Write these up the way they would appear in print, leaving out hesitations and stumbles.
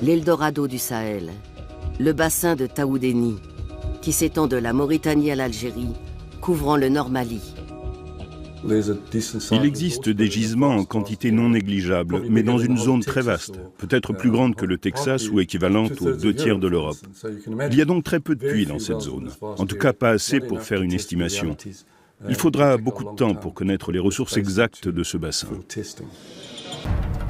l'Eldorado du Sahel, le bassin de Taoudéni, qui s'étend de la Mauritanie à l'Algérie, couvrant le Nord Mali. Il existe des gisements en quantité non négligeable, mais dans une zone très vaste, peut-être plus grande que le Texas ou équivalente aux 2/3 de l'Europe. Il y a donc très peu de puits dans cette zone, en tout cas pas assez pour faire une estimation. Il faudra beaucoup de temps pour connaître les ressources exactes de ce bassin.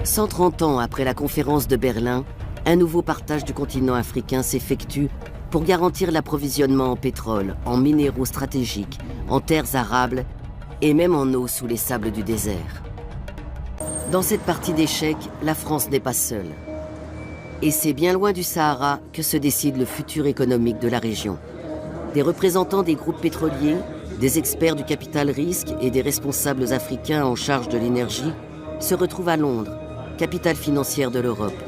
130 ans après la conférence de Berlin, un nouveau partage du continent africain s'effectue pour garantir l'approvisionnement en pétrole, en minéraux stratégiques, en terres arables et même en eau sous les sables du désert. Dans cette partie d'échecs, la France n'est pas seule. Et c'est bien loin du Sahara que se décide le futur économique de la région. Des représentants des groupes pétroliers, des experts du capital risque et des responsables africains en charge de l'énergie se retrouvent à Londres, capitale financière de l'Europe,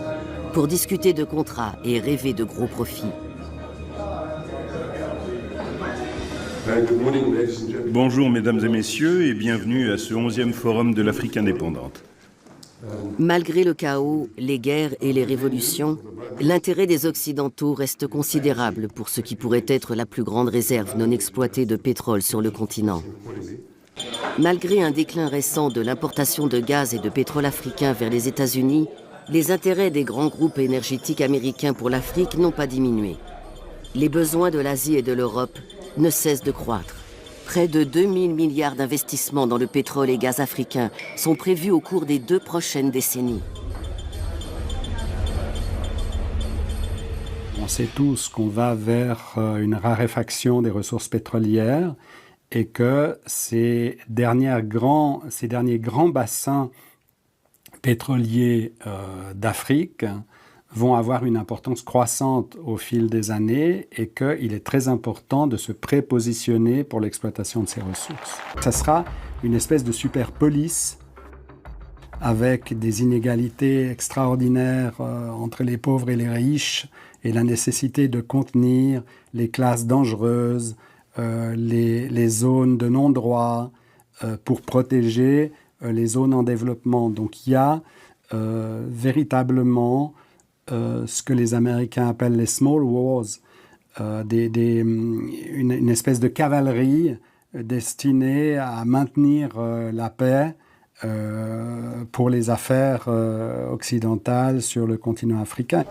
pour discuter de contrats et rêver de gros profits. Bonjour mesdames et messieurs et bienvenue à ce 11e forum de l'Afrique indépendante. Malgré le chaos, les guerres et les révolutions, l'intérêt des Occidentaux reste considérable pour ce qui pourrait être la plus grande réserve non exploitée de pétrole sur le continent. Malgré un déclin récent de l'importation de gaz et de pétrole africain vers les États-Unis, les intérêts des grands groupes énergétiques américains pour l'Afrique n'ont pas diminué. Les besoins de l'Asie et de l'Europe ne cessent de croître. Près de 2000 milliards d'investissements dans le pétrole et gaz africain sont prévus au cours des 2 prochaines décennies. On sait tous qu'on va vers une raréfaction des ressources pétrolières et que ces derniers grands bassins pétroliers d'Afrique vont avoir une importance croissante au fil des années et qu'il est très important de se prépositionner pour l'exploitation de ces ressources. Ça sera une espèce de super police avec des inégalités extraordinaires entre les pauvres et les riches et la nécessité de contenir les classes dangereuses, les zones de non-droit pour protéger les zones en développement. Donc il y a véritablement ce que les Américains appellent les small wars, une espèce de cavalerie destinée à maintenir la paix pour les affaires occidentales sur le continent africain.